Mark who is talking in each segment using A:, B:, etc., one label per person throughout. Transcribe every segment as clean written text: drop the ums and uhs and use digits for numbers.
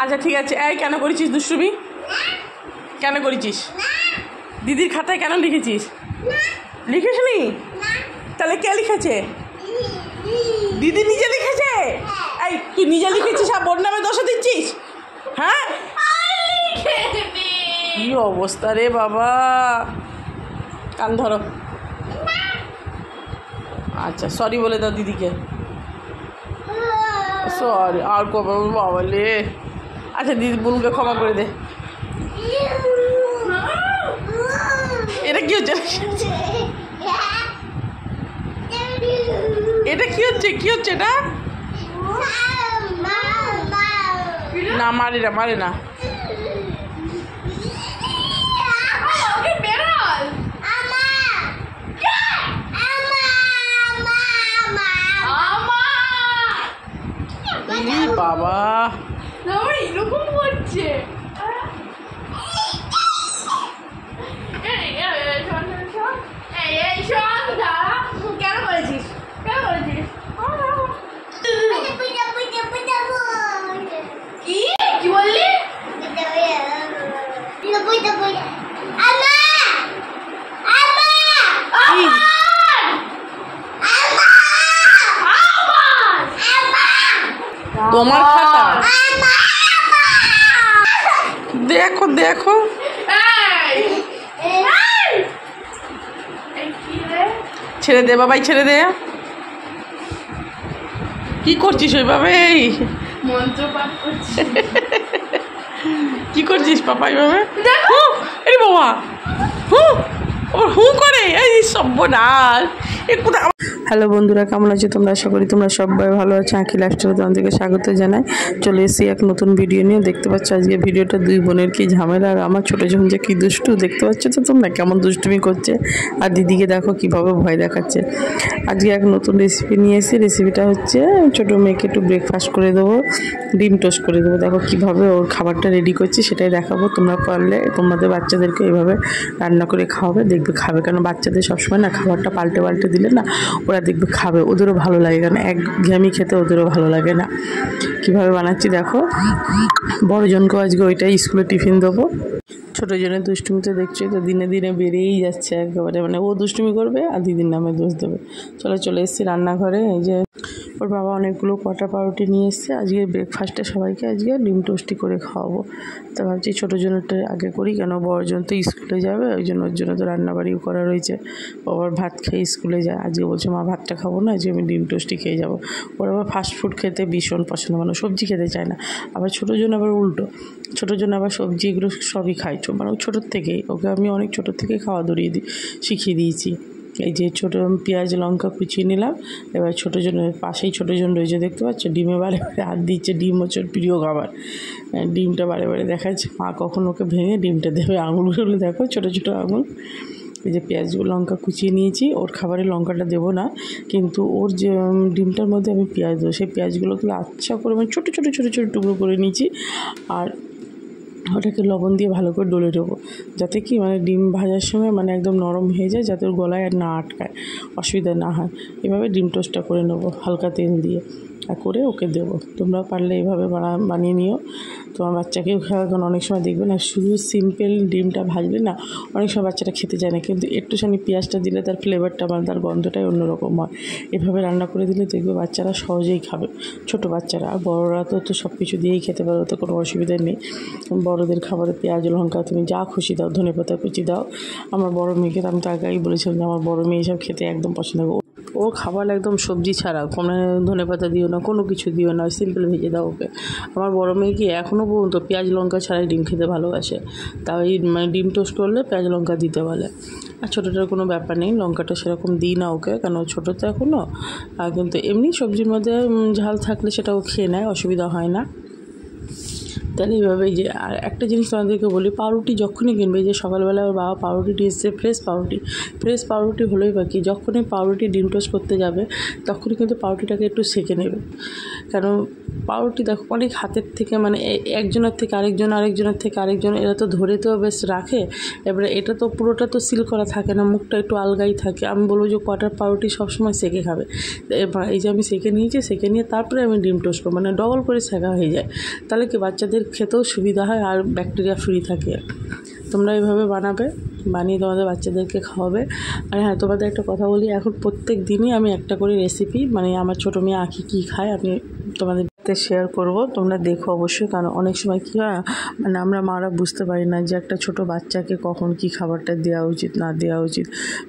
A: আচ্ছা ঠিক আছে। এই কেন করেছিস দুষ্টুমি? কেন করেছিস? দিদির খাতায় কেন লিখেছিস? লিখিসনি? তাহলে কে লিখেছে? দিদি নিজে লিখেছে? এই তুই নিজে লিখেছিস আর বোন নামে দোষ দিচ্ছিস? হ্যাঁ কি অবস্থা রে বাবা। কান ধরো। আচ্ছা সরি বলে দাও দিদিকে। সরি আর কবে বাবা লে। আচ্ছা দিদি বোনকে ক্ষমা করে দে। এটা কি হচ্ছে? এটা কি হচ্ছে? কি হচ্ছে এটা? না মারে না, মারে না। বাবা
B: এরকম করছে। কেন করেছিস? কেন করেছিস? কি বললি?
A: তোমার খাতা দেখো দেখো। ছেড়ে দে বাবাই, ছেড়ে দে। কি করছিস ওইভাবে?
B: মন্ত্র পাঠ করছিস।
A: কি করছিস পাপা এইভাবে? এই বাবা হু করে এই সর্বনাশ। হ্যালো বন্ধুরা, কেমন আছো তোমরা? আশা করি তোমরা সবাই ভালো আছো। আঁকি লাইফস্টাইলে তোমাদেরকে স্বাগত জানাই। চলে এসেছি এক নতুন ভিডিও নিয়ে। দেখতে পাচ্ছ আজকে ভিডিওটা দুই বোনের কি ঝামেলা, আর আমার ছোটো বোন যে কী দুষ্টু দেখতে পাচ্ছ তো তোমরা, কেমন দুষ্টুমি করছে। আর দিদিকে দেখো কীভাবে ভয় দেখাচ্ছে। আজকে এক নতুন রেসিপি নিয়ে এসেছি। রেসিপিটা হচ্ছে ছোটো মেয়েকে একটু ব্রেকফাস্ট করে দেবো, ডিম টোস্ট করে দেবো। দেখো কীভাবে ওর খাবারটা রেডি করছি সেটাই দেখাবো। তোমরা পারলে তোমাদের বাচ্চাদেরকে এইভাবে রান্না করে খাওয়াবে, দেখবে খাবে। কারণ বাচ্চাদের সবসময় না খাবারটা পাল্টে পাল্টে দিলে না ওরা দেখবে খাবে, ওদেরও ভালো লাগে। কারণ একঘেয়েমি খেতে ওদেরও ভালো লাগে না। কীভাবে বানাচ্ছি দেখো। বড়জনকেও আজকে ওইটাই স্কুলে টিফিন দেবো। ছোটো জনের দুষ্টুমি তো দেখছোই তো, দিনে দিনে বেড়েই যাচ্ছে একেবারে। মানে ও দুষ্টুমি করবে আর দিদির নামে দোষ দেবে। চলে এসেছি রান্নাঘরে। এই যে ওর বাবা অনেকগুলো কটা পাউরুটি নিয়ে এসছে। আজকে ব্রেকফাস্টে সবাইকে আজকে ডিম টোস্টি করে খাওয়াবো। তো ভাবছি ছোটো জনেরটা আগে করি, কেন বড়জন তো স্কুলে যাবে, ওই জন্য ওর জন্য তো রান্নাবাড়িও করা রয়েছে। বাবার ভাত খেয়ে স্কুলে যায়। আজকে বলছে মা ভাতটা খাবো না, আজকে আমি ডিম টোস্টি খেয়ে যাবো। ওর আবার ফাস্টফুড খেতে ভীষণ পছন্দ, মানে সবজি খেতে চায় না। আবার ছোটো জন আবার উল্টো, ছোটো জন আবার সবজি এগুলো সবই খায়। মানে ছোটোর থেকেই ওকে আমি অনেক ছোটোর থেকেই খাওয়া শিখিয়ে দিয়েছি। এই যে ছোটো পেঁয়াজ লঙ্কা কুচিয়ে নিলাম। এবার ছোটো জনের পাশেই ছোটো জন রয়েছে, দেখতে পাচ্ছ ডিমে বারে বারে হাত দিচ্ছে। ডিম হচ্ছে প্রিয় খাবার। ডিমটা বারে বারে দেখাচ্ছে। মা কখন ওকে ভেঙে ডিমটা দেবে। আঙুলগুলো দেখো ছোটো ছোটো আঙুল। এই যে পেঁয়াজ লঙ্কা কুচিয়ে নিয়েছি। ওর খাবারে লঙ্কাটা দেবো না, কিন্তু ওর যে ডিমটার মধ্যে আমি পেঁয়াজ দেবো। সেই পেঁয়াজগুলোকে আচ্ছা করে মানে ছোটো ছোটো ছোটো ছোটো টুকরো করে নিয়েছি। আর ওটাকে লবণ দিয়ে ভালো করে ডলে দেবো, যাতে কি মানে ডিম ভাজার সময় মানে একদম নরম হয়ে যায়, যাতে ওর গলায় আর না আটকায়, অসুবিধা না হয়। এভাবে ডিম টোস্টটা করে নেবো হালকা তেল দিয়ে, আর করে ওকে দেবো। তোমরা পারলে এইভাবে বানিয়ে নিও। তোমার বাচ্চাকেও খাওয়া। কারণ অনেক সময় দেখবে না শুধু সিম্পল ডিমটা ভাজলে না অনেক সময় বাচ্চাটা খেতে চায় না, কিন্তু একটুখানি পেঁয়াজটা দিলে তার ফ্লেভারটা মানে তার গন্ধটাই অন্যরকম হয়। এভাবে রান্না করে দিলে দেখবে বাচ্চারা সহজেই খাবে, ছোটো বাচ্চারা। আর বড়োরা তো সব কিছু দিয়েই খেতে পারো, তো কোনো অসুবিধা নেই। বড়োদের খাবারে পেঁয়াজ লঙ্কা তুমি যা খুশি দাও, ধনেপাতা কুচি দাও। আমার বড়ো মেয়েকে আমি তো আগেই বলেছিলাম যে আমার বড়ো মেয়ে এসব খেতে একদম পছন্দ করে। ও খাবার একদম সবজি ছাড়া, কোনো ধনেপাতা দিও না, কোনো কিছু দিও না, সিম্পল ভেজে দাও ওকে। আমার বড়ো মেয়ে কি এখনও পর্যন্ত পেঁয়াজ লঙ্কা ছাড়াই ডিম খেতে ভালোবাসে। তাই মানে ডিম টোস্ট করলে পেঁয়াজ লঙ্কা দিতে বলে। আর ছোটোটার কোনো ব্যাপার নেই, লঙ্কাটা সেরকম দিই না ওকে, কেন ছোটো তো এখনও। আর কিন্তু এমনি সবজির মধ্যে ঝাল থাকলে সেটাও খেয়ে নেয়, অসুবিধা হয় না। তাহলে এইভাবেই যে। আর একটা জিনিস তোমাদেরকে বলি, পাউরুটি যখনই কিনবে, যে সকালবেলা ওর বাবা পাউরুটি এসছে, ফ্রেশ পাউরুটি হলেই বা কি, যখনই পাউরুটি ডিম টোস্ট করতে যাবে তখনই কিন্তু পাউরুটিটাকে একটু সেঁকে নেবে। কারণ পাউরুটি দেখো অনেক হাতের থেকে মানে একজনের থেকে আরেকজনের থেকে আরেকজন, এরা তো ধরে তো বেশ রাখে। এবারে এটা তো পুরোটা তো সিল করা থাকে না, মুখটা একটু আলগাই থাকে। আমি বলবো যে কটার পাউরুটি সবসময় সেঁকে খাবে। এবার এই যে আমি সেঁকে নিয়েছি, সেঁকে নিয়ে তারপরে আমি ডিম টোস্ট করবো, মানে ডবল করে সেঁকা হয়ে যায়। তাহলে কি বাচ্চাদের খেতেও সুবিধা হয় আর ব্যাকটেরিয়া ফ্রি থাকে। তোমরা এইভাবে বানাবে, বানিয়ে তোমাদের বাচ্চাদেরকে খাওয়াবে। আর হ্যাঁ, তোমাদের একটা কথা বলি, এখন প্রত্যেক দিনই আমি একটা করে রেসিপি মানে আমার ছোটো মেয়ে আঁকি কী খায় আমি তোমাদের শেয়ার করব, তোমরা দেখো অবশ্যই। কারণ অনেক সময় কী হয় মানে আমরা মারা বুঝতে পারি না যে একটা ছোট বাচ্চাকে কখন কি খাবারটা দেওয়া উচিত না দেওয়া উচিত,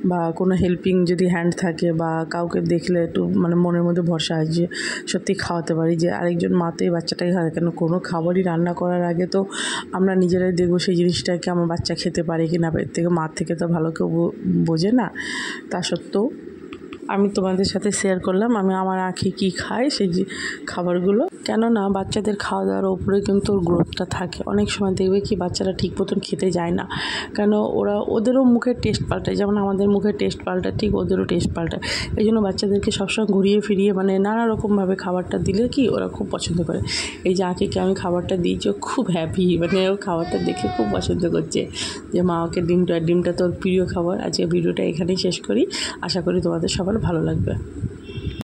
A: বা কোনো হেল্পিং যদি হ্যান্ড থাকে বা কাউকে দেখলে একটু মানে মনের মধ্যে ভরসা হয় যে সত্যি খাওয়াতে পারি, যে আরেকজন মা তো এই বাচ্চাটাকে খায়। কেন কোনো খাবারই রান্না করার আগে তো আমরা নিজেরাই দেখবো সেই জিনিসটাকে আমার বাচ্চা খেতে পারে কি না, এর থেকে মার থেকে তো ভালো কেউ বোঝে না। তা সত্ত্বেও আমি তোমাদের সাথে শেয়ার করলাম আমি আমার আঁখি কী খাই সেই যে খাবারগুলো। কেননা বাচ্চাদের খাওয়া দাওয়ার ওপরে কিন্তু ওর গ্রোথটা থাকে। অনেক সময় দেখবে কি বাচ্চারা ঠিক মতন খেতে যায় না, কেন ওদেরও মুখের টেস্ট পাল্টায়, যেমন আমাদের মুখের টেস্ট পাল্টায় ঠিক ওদেরও টেস্ট পাল্টায়। এই জন্য বাচ্চাদেরকে সবসময় ঘুরিয়ে ফিরিয়ে মানে নানা রকমভাবে খাবারটা দিলে কি ওরা খুব পছন্দ করে। এই যে আঁকিকে আমি খাবারটা দিয়েছি ও খুব হ্যাপি, মানে ও খাবারটা দেখে খুব পছন্দ করছে যে মা ওকে ডিমটা তোর প্রিয় খাবার। আজকে ভিডিওটা এখানেই শেষ করি, আশা করি তোমাদের সবার ভালো লাগবে।